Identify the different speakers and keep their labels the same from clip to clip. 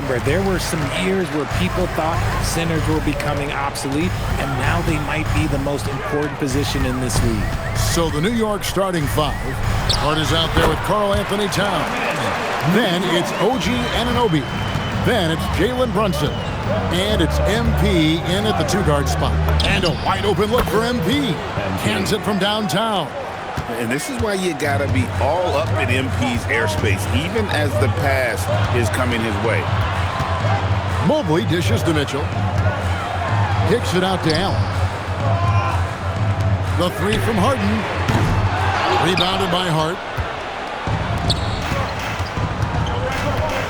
Speaker 1: remember, there were some years where people thought centers were becoming obsolete, and now they might be the most important position in this league.
Speaker 2: So the New York starting five. Hart is out there with Karl Anthony Towns. Then it's OG Anunoby. Then it's Jalen Brunson. And it's MP in at the two-guard spot. And a wide-open look for MP. Cans it from downtown.
Speaker 3: And this is why you got to be all up in MP's airspace, even as the pass is coming his way.
Speaker 2: Mobley dishes to Mitchell. Kicks it out to Allen. The three from Harden. Rebounded by Hart.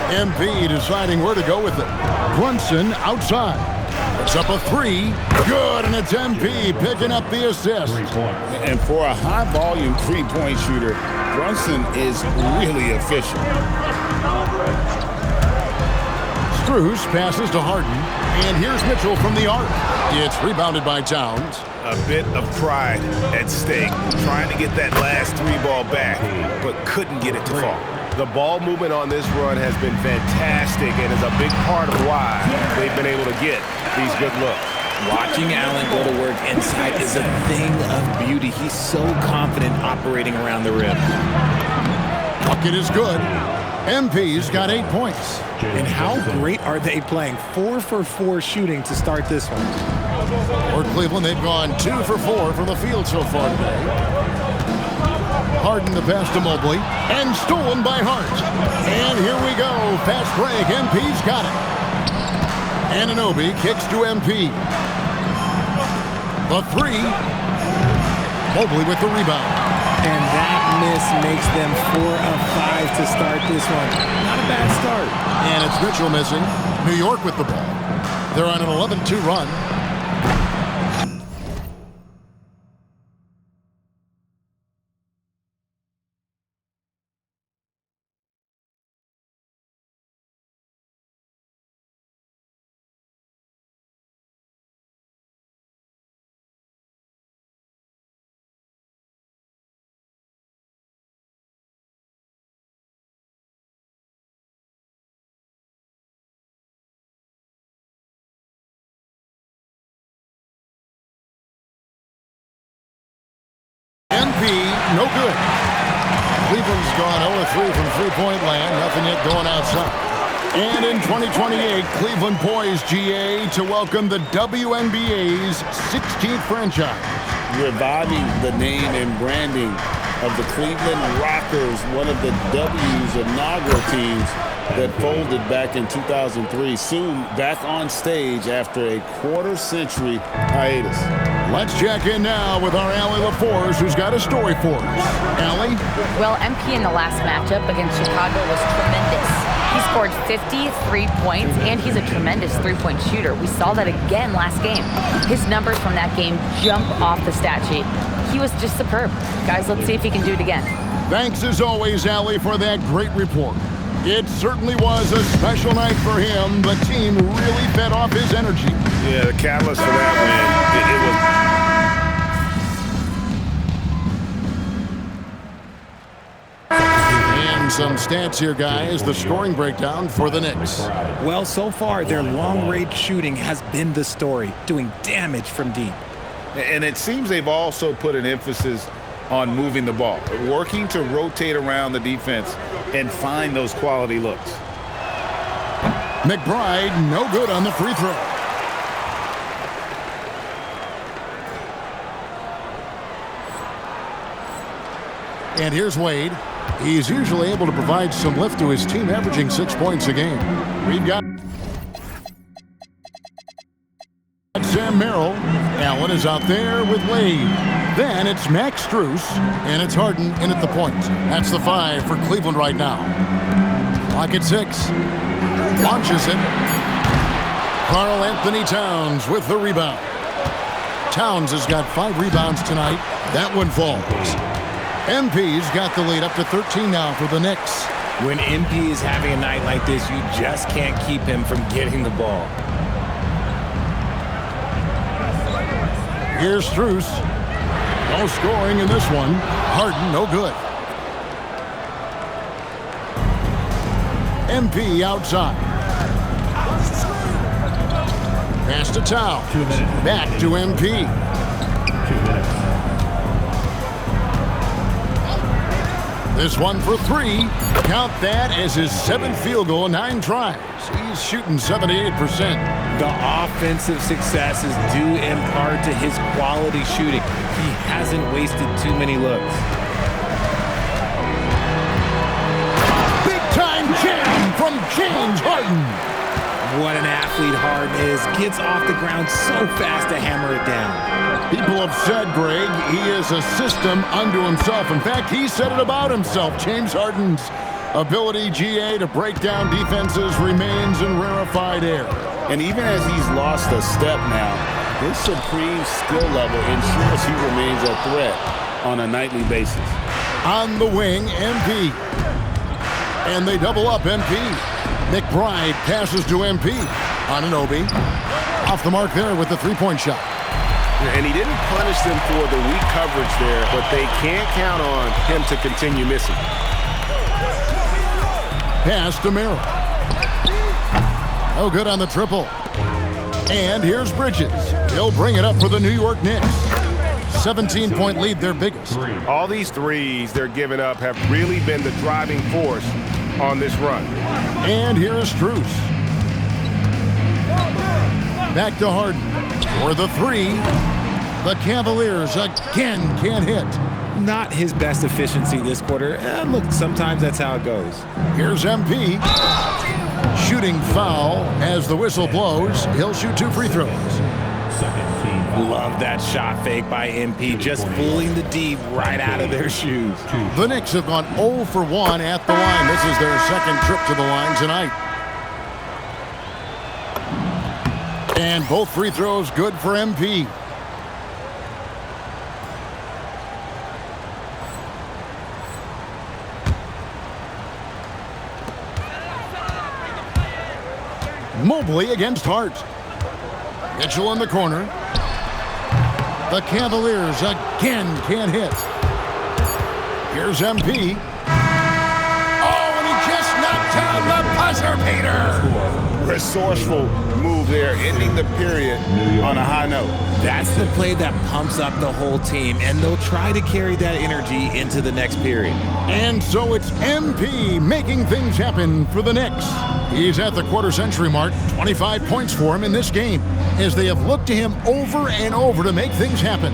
Speaker 2: MP deciding where to go with it. Brunson outside. It's up a three. Good, and it's MP picking up the assist.
Speaker 3: And for a high-volume three-point shooter, Brunson is really efficient.
Speaker 2: Strus passes to Harden, and here's Mitchell from the arc. It's rebounded by Towns.
Speaker 3: A bit of pride at stake, trying to get that last three ball back, but couldn't get it to fall.
Speaker 4: The ball movement on this run has been fantastic and is a big part of why they've been able to get these good looks.
Speaker 1: Watching Allen go to work inside is a thing of beauty. He's so confident operating around the rim.
Speaker 2: Bucket is good. MP's got 8 points.
Speaker 1: And how great are they playing? 4 for 4 shooting to start this one.
Speaker 2: For Cleveland, they've gone 2 for 4 from the field so far today. Harden the pass to Mobley, and stolen by Hart. And here we go. Fast break. MP's got it. Anunoby kicks to MP. The three. Mobley with the rebound.
Speaker 1: And that miss makes them 4 of 5 to start this one. Not a bad start.
Speaker 2: And it's Mitchell missing. New York with the ball. They're on an 11-2 run. MP, no good. Cleveland's gone 0-3 from three-point land. Nothing yet going outside. And in 2028, Cleveland poised, GA, to welcome the WNBA's 16th franchise.
Speaker 3: Reviving the name and branding of the Cleveland Rockers, one of the W's inaugural teams that folded back in 2003. Soon back on stage after a quarter-century hiatus.
Speaker 2: Let's check in now with our Allie LaForce, who's got a story for us. Allie?
Speaker 5: Well, MP in the last matchup against Chicago was tremendous. He scored 53 points, and he's a tremendous three-point shooter. We saw that again last game. His numbers from that game jump off the stat sheet. He was just superb. Guys, let's see if he can do it again.
Speaker 2: Thanks as always, Allie, for that great report. It certainly was a special night for him. The team really fed off his energy.
Speaker 3: Yeah, the catalyst for that
Speaker 2: win, And some stats here, guys. The scoring breakdown for the Knicks.
Speaker 1: Well, so far, their long-range shooting has been the story, doing damage from deep.
Speaker 3: And it seems they've also put an emphasis on moving the ball, working to rotate around the defense and find those quality looks.
Speaker 2: McBride, no good on the free throw. And here's Wade. He's usually able to provide some lift to his team, averaging 6 points a game. We've got Sam Merrill. Allen is out there with Wade. Then it's Max Strus, and it's Harden in at the point. That's the 5 for Cleveland right now. Clock at 6. Launches it. Karl Anthony Towns with the rebound. Towns has got 5 rebounds tonight. That one falls. MP's got the lead up to 13 now for the Knicks.
Speaker 1: When MP is having a night like this, you just can't keep him from getting the ball.
Speaker 2: Here's Strus. No scoring in this one. Harden, no good. MP outside. Pass to Tau.
Speaker 6: 2 minutes.
Speaker 2: Back to MP.
Speaker 6: 2 minutes.
Speaker 2: This one for 3. Count that as his 7th field goal in 9 tries. He's shooting 78%.
Speaker 1: The offensive success is due in part to his quality shooting. He hasn't wasted too many looks.
Speaker 2: Big time jam from James Harden.
Speaker 1: What an athlete Harden is. Gets off the ground so fast to hammer it down.
Speaker 2: People have said, Greg, he is a system unto himself. In fact, he said it about himself. James Harden's ability, GA, to break down defenses remains in rarefied air.
Speaker 3: And even as he's lost a step now, his supreme skill level ensures he remains a threat on a nightly basis.
Speaker 2: On the wing, MP. And they double up MP. McBride passes to MP. Anunoby off the mark there with the three-point shot.
Speaker 4: And he didn't punish them for the weak coverage there, but they can't count on him to continue missing.
Speaker 2: Pass to Merrill. Oh, good on the triple. And here's Bridges. He'll bring it up for the New York Knicks. 17-point lead, their biggest.
Speaker 4: All these threes they're giving up have really been the driving force on this run.
Speaker 2: And here's Strus. Back to Harden for the 3. The Cavaliers again can't hit.
Speaker 1: Not his best efficiency this quarter. Look, sometimes that's how it goes.
Speaker 2: Here's MP. Shooting foul as the whistle blows. He'll shoot 2 free throws.
Speaker 1: Love that shot fake by MP, just fooling the D right out of their shoes.
Speaker 2: The Knicks have gone 0 for 1 at the line. This is their second trip to the line tonight. And both free throws good for MP. Mobley against Hart. Mitchell in the corner. The Cavaliers again can't hit. Here's MP. Oh, and he just knocked down the buzzer beater.
Speaker 3: Resourceful move there, ending the period on a high note.
Speaker 1: That's the play that pumps up the whole team, and they'll try to carry that energy into the next period.
Speaker 2: And so it's MP making things happen for the Knicks. He's at the quarter-century mark, 25 points for him in this game, as they have looked to him over and over to make things happen.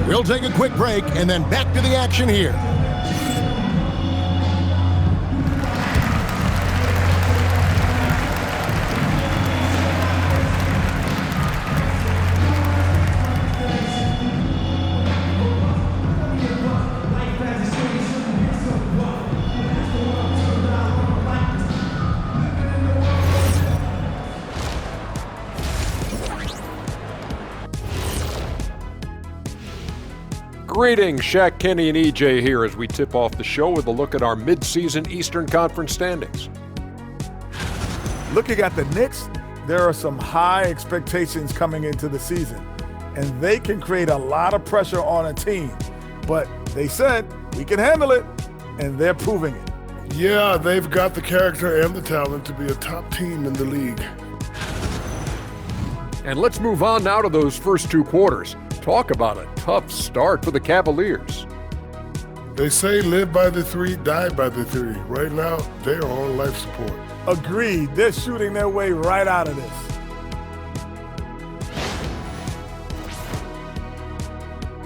Speaker 2: We'll take a quick break and then back to the action here.
Speaker 7: Greetings, Shaq, Kenny, and EJ here as we tip off the show with a look at our mid-season Eastern Conference standings.
Speaker 8: Looking at the Knicks, there are some high expectations coming into the season, and they can create a lot of pressure on a team. But they said, we can handle it, and they're proving it.
Speaker 9: Yeah, they've got the character and the talent to be a top team in the league.
Speaker 7: And let's move on now to those first 2 quarters. Talk about a tough start for the Cavaliers.
Speaker 9: They say live by the 3, die by the 3. Right now, they are on life support.
Speaker 8: Agreed. They're shooting their way right out of this.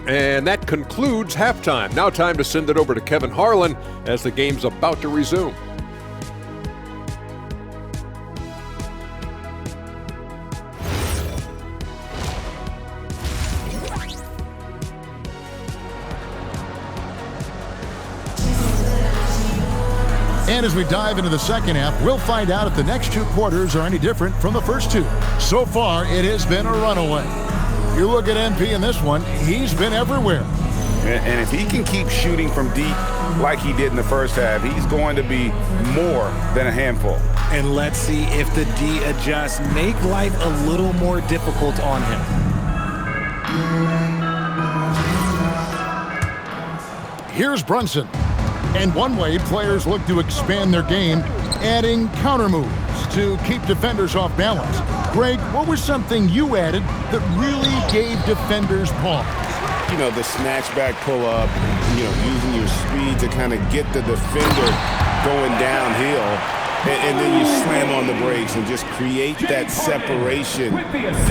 Speaker 7: And that concludes halftime. Now time to send it over to Kevin Harlan as the game's about to resume.
Speaker 2: And as we dive into the second half, we'll find out if the next 2 quarters are any different from the first 2. So far, it has been a runaway. You look at MP in this one, he's been everywhere.
Speaker 3: And if he can keep shooting from deep like he did in the first half, he's going to be more than a handful.
Speaker 1: And let's see if the D adjusts, make life a little more difficult on him.
Speaker 2: Here's Brunson. And one way players look to expand their game, adding counter moves. to keep defenders off balance. Greg, what was something you added that really gave defenders pause?
Speaker 3: You know, the snatch back pull up, using your speed to kind of get the defender going downhill. And then you slam on the brakes and just create that separation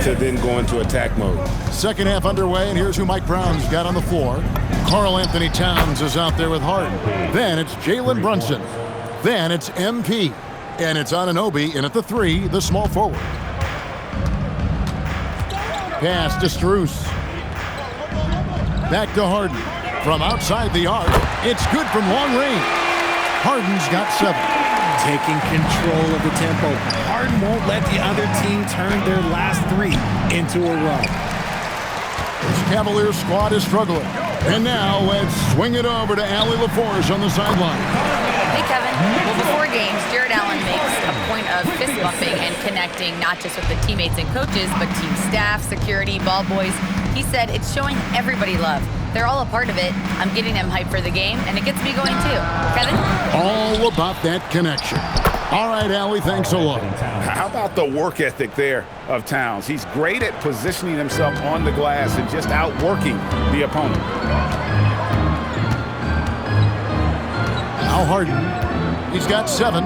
Speaker 3: to then go into attack mode.
Speaker 2: Second half underway, and here's who Mike Brown's got on the floor. Karl Anthony Towns is out there with Harden. Then it's Jalen Brunson. Then it's MP. And it's Anunoby in at the 3, the small forward. Pass to Strus. Back to Harden. From outside the arc, it's good from long range. Harden's got 7.
Speaker 1: Taking control of the tempo. Harden won't let the other team turn their last 3 into a run.
Speaker 2: This Cavaliers squad is struggling. And now let's swing it over to Allie LaForge on the sideline.
Speaker 5: Hey, Kevin. Well, before games, Jared Allen makes a point of fist bumping and connecting not just with the teammates and coaches, but team staff, security, ball boys. He said it's showing everybody love. They're all a part of it. I'm getting them hyped for the game, and it gets me going too. Kevin?
Speaker 2: All about that connection. All right, Allie, thanks a lot.
Speaker 4: How about the work ethic there of Towns? He's great at positioning himself on the glass and just outworking the opponent.
Speaker 2: Now Harden. He's got 7.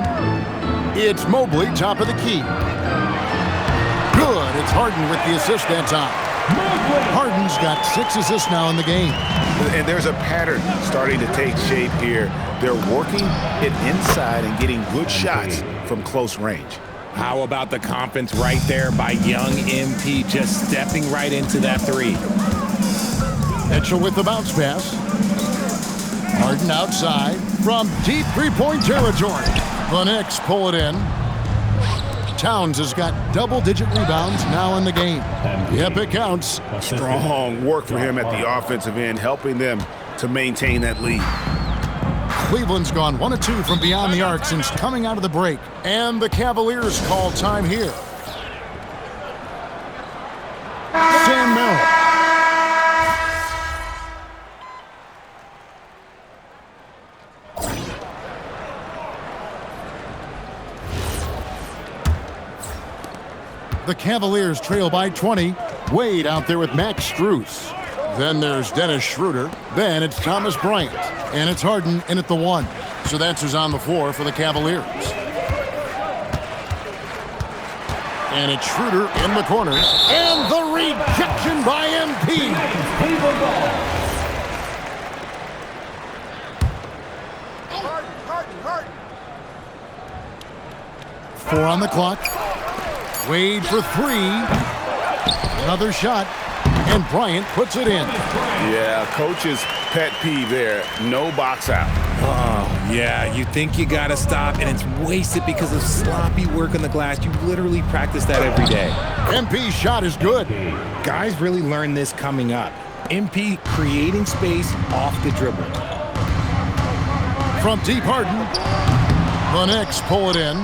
Speaker 2: It's Mobley, top of the key. Good. It's Harden with the assist that time. Harden's got 6 assists now in the game.
Speaker 4: And there's a pattern starting to take shape here. They're working it inside and getting good shots from close range.
Speaker 1: How about the confidence right there by young MP, just stepping right into that 3.
Speaker 2: Mitchell with the bounce pass. Harden outside from deep three-point territory. The Knicks pull it in. Towns has got double-digit rebounds now in the game. Yep, it counts.
Speaker 4: Strong work for him at the offensive end, helping them to maintain that lead.
Speaker 2: Cleveland's gone 1 of 2 from beyond the arc since coming out of the break. And the Cavaliers call time here. Sam Merrill. The Cavaliers trail by 20. Wade out there with Max Strus. Then there's Dennis Schroeder. Then it's Thomas Bryant. And it's Harden in at the 1. So that's who's on the floor for the Cavaliers. And it's Schroeder in the corner. And the rejection by MP. 4 on the clock. Wade for 3. Another shot. And Bryant puts it in.
Speaker 4: Yeah, coach's pet peeve there. No box out.
Speaker 1: Oh, yeah, you think you got to stop, and it's wasted because of sloppy work on the glass. You literally practice that every day.
Speaker 2: MP's shot is good.
Speaker 1: Guys really learn this coming up. MP creating space off the dribble.
Speaker 2: From deep, Harden. The Knicks pull it in.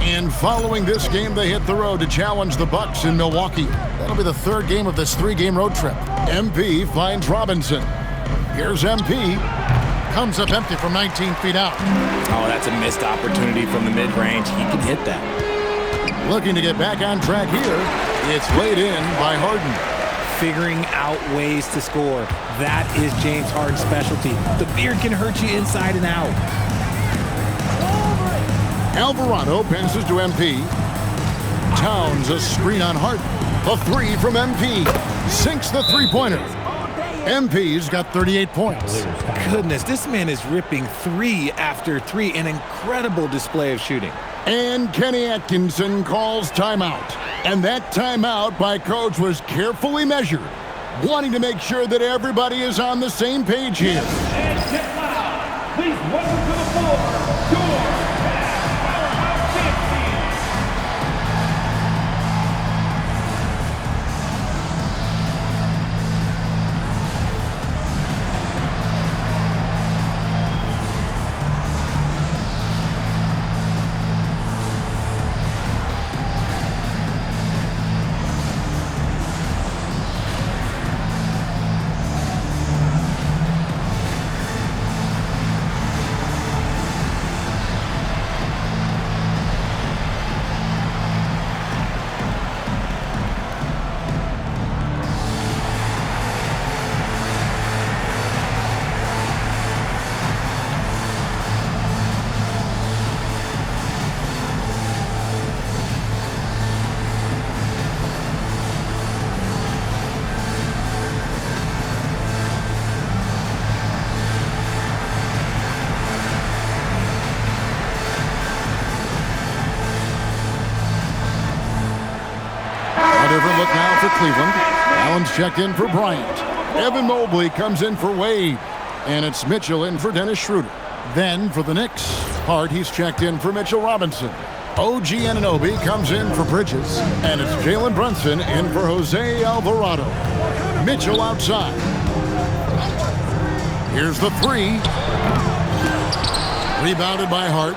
Speaker 2: And following this game, they hit the road to challenge the Bucks in Milwaukee. That'll be the 3rd game of this 3-game road trip. MP finds Robinson. Here's MP. Comes up empty from 19 feet out.
Speaker 1: Oh, that's a missed opportunity from the mid-range. He can hit that.
Speaker 2: Looking to get back on track here. It's laid in by Harden.
Speaker 1: Figuring out ways to score. That is James Harden's specialty. The beard can hurt you inside and out.
Speaker 2: Alvarado passes to MP. Towns a screen on Harden. A 3 from MP. Sinks the 3-pointer. MP's got 38 points.
Speaker 1: Goodness, this man is ripping 3 after 3. An incredible display of shooting.
Speaker 2: And Kenny Atkinson calls timeout. And that timeout by coach was carefully measured, wanting to make sure that everybody is on the same page here.
Speaker 6: Please welcome to the floor, your
Speaker 2: different look now for Cleveland. Allen's checked in for Bryant. Evan Mobley comes in for Wade. And it's Mitchell in for Dennis Schroeder. Then for the Knicks, Hart, he's checked in for Mitchell Robinson. OG Anunoby comes in for Bridges. And it's Jalen Brunson in for Jose Alvarado. Mitchell outside. Here's the three. Rebounded by Hart.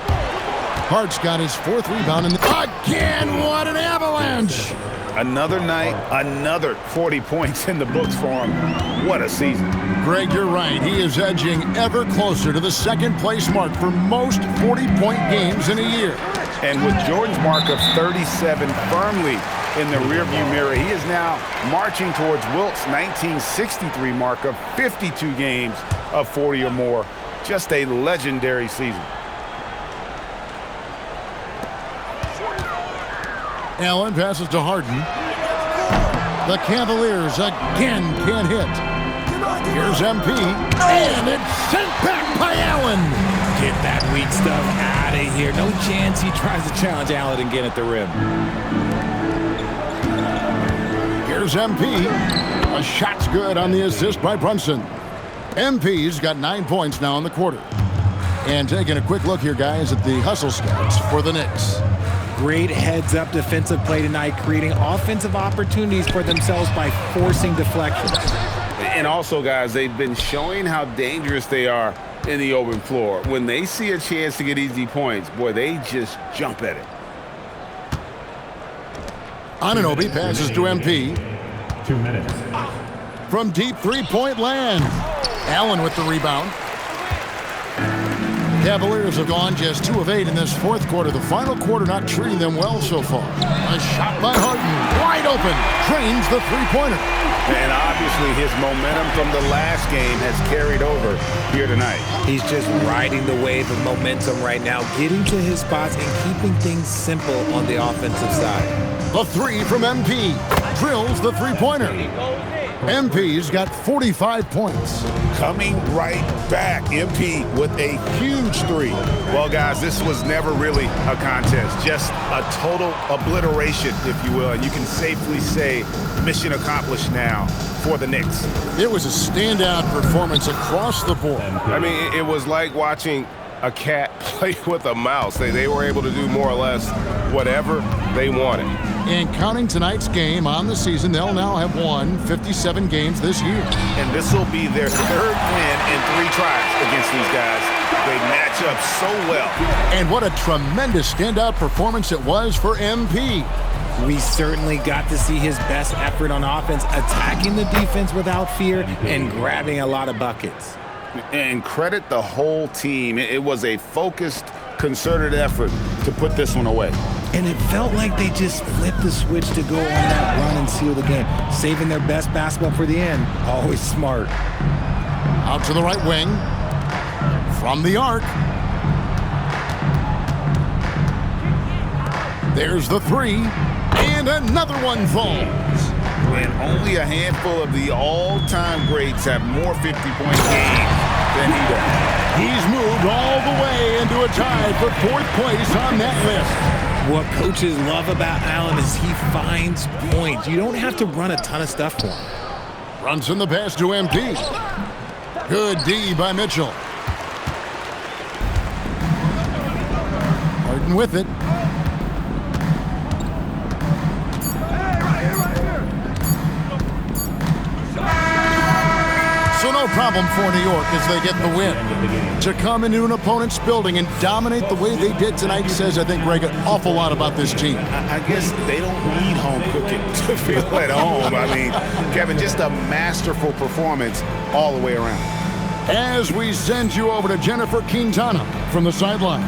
Speaker 2: Hart's got his fourth rebound. Again, what an avalanche!
Speaker 4: Another night, another 40 points in the books for him. What a season.
Speaker 2: Greg, you're right. He is edging ever closer to the second place mark for most 40-point games in a year.
Speaker 4: And with Jordan's mark of 37 firmly in the rearview mirror, he is now marching towards Wilt's 1963 mark of 52 games of 40 or more. Just a legendary season.
Speaker 2: Allen passes to Harden. The Cavaliers again can't hit. Here's MP, and it's sent back by Allen.
Speaker 1: Get that weak stuff out of here. No chance he tries to challenge Allen and get at the rim.
Speaker 2: Here's MP. A shot's good on the assist by Brunson. MP's got 9 points now in the quarter. And taking a quick look here, guys, at the hustle scouts for the Knicks.
Speaker 1: Great heads-up defensive play tonight, creating offensive opportunities for themselves by forcing deflections.
Speaker 3: And also, guys, they've been showing how dangerous they are in the open floor. When they see a chance to get easy points, boy, they just jump at it.
Speaker 2: Anunoby passes to MP.
Speaker 6: 2 minutes.
Speaker 2: From deep three-point land. Allen with the rebound. Cavaliers have gone just 2 of 8 in this fourth quarter. The final quarter not treating them well so far. A shot by Harden. Wide open. Drains the three-pointer.
Speaker 4: And obviously his momentum from the last game has carried over here tonight.
Speaker 1: He's just riding the wave of momentum right now, getting to his spots and keeping things simple on the offensive side.
Speaker 2: The three from MP. Drills the three-pointer. MP's got 45 points.
Speaker 4: Coming right back, MP with a huge three. Well, guys, this was never really a contest, just a total obliteration, if you will. And you can safely say mission accomplished now for the Knicks.
Speaker 2: It was a standout performance across the board.
Speaker 10: I mean, it was like watching a cat play with a mouse. They were able to do more or less whatever they wanted.
Speaker 2: And counting tonight's game on the season, they'll now have won 57 games this year.
Speaker 4: And this will be their third win in 3 tries against these guys. They match up so well.
Speaker 2: And what a tremendous standout performance it was for MP.
Speaker 1: We certainly got to see his best effort on offense, attacking the defense without fear and grabbing a lot of buckets.
Speaker 3: And credit the whole team. It was a focused, concerted effort to put this one away.
Speaker 1: And it felt like they just flipped the switch to go on that run and seal the game, saving their best basketball for the end. Always smart.
Speaker 2: Out to the right wing. From the arc. There's the three. And another one falls.
Speaker 3: And only a handful of the all-time greats have more 50-point games than he does.
Speaker 2: He's moved all the way into a tie for 4th place on that list.
Speaker 1: What coaches love about Allen is he finds points. You don't have to run a ton of stuff for him.
Speaker 2: Runs in the pass to MP. Good D by Mitchell. Harden with it. So no problem for New York as they get the win. To come into an opponent's building and dominate the way they did tonight says, I think, Greg, an awful lot about this team.
Speaker 4: I guess they don't need home cooking to feel at home. I mean, Kevin, just a masterful performance all the way around.
Speaker 2: As we send you over to Jennifer Quintana from the sideline.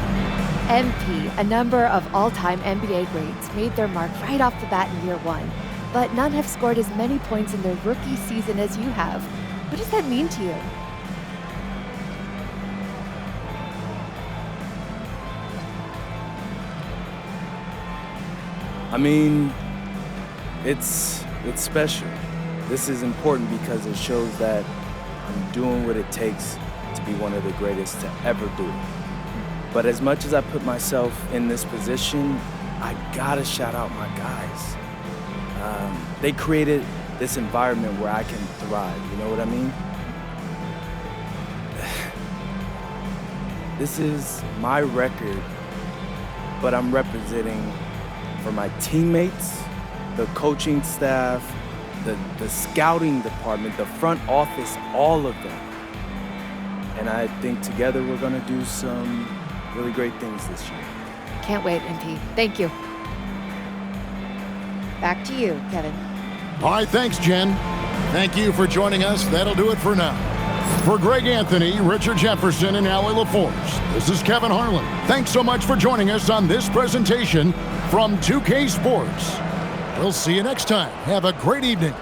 Speaker 11: MP, a number of all-time NBA greats, made their mark right off the bat in year 1. But none have scored as many points in their rookie season as you have. What does that mean to you?
Speaker 12: I mean, it's special. This is important because it shows that I'm doing what it takes to be one of the greatest to ever do it. But as much as I put myself in this position, I gotta shout out my guys. They created this environment where I can thrive. You know what I mean? This is my record, but I'm representing for my teammates, the coaching staff, the scouting department, the front office, all of them. And I think together we're going to do some really great things this year.
Speaker 11: Can't wait, MP. Thank you. Back to you, Kevin.
Speaker 2: All right, thanks, Jen. Thank you for joining us. That'll do it for now. For Greg Anthony, Richard Jefferson, and Allie LaForce, this is Kevin Harlan. Thanks so much for joining us on this presentation from 2K Sports. We'll see you next time. Have a great evening.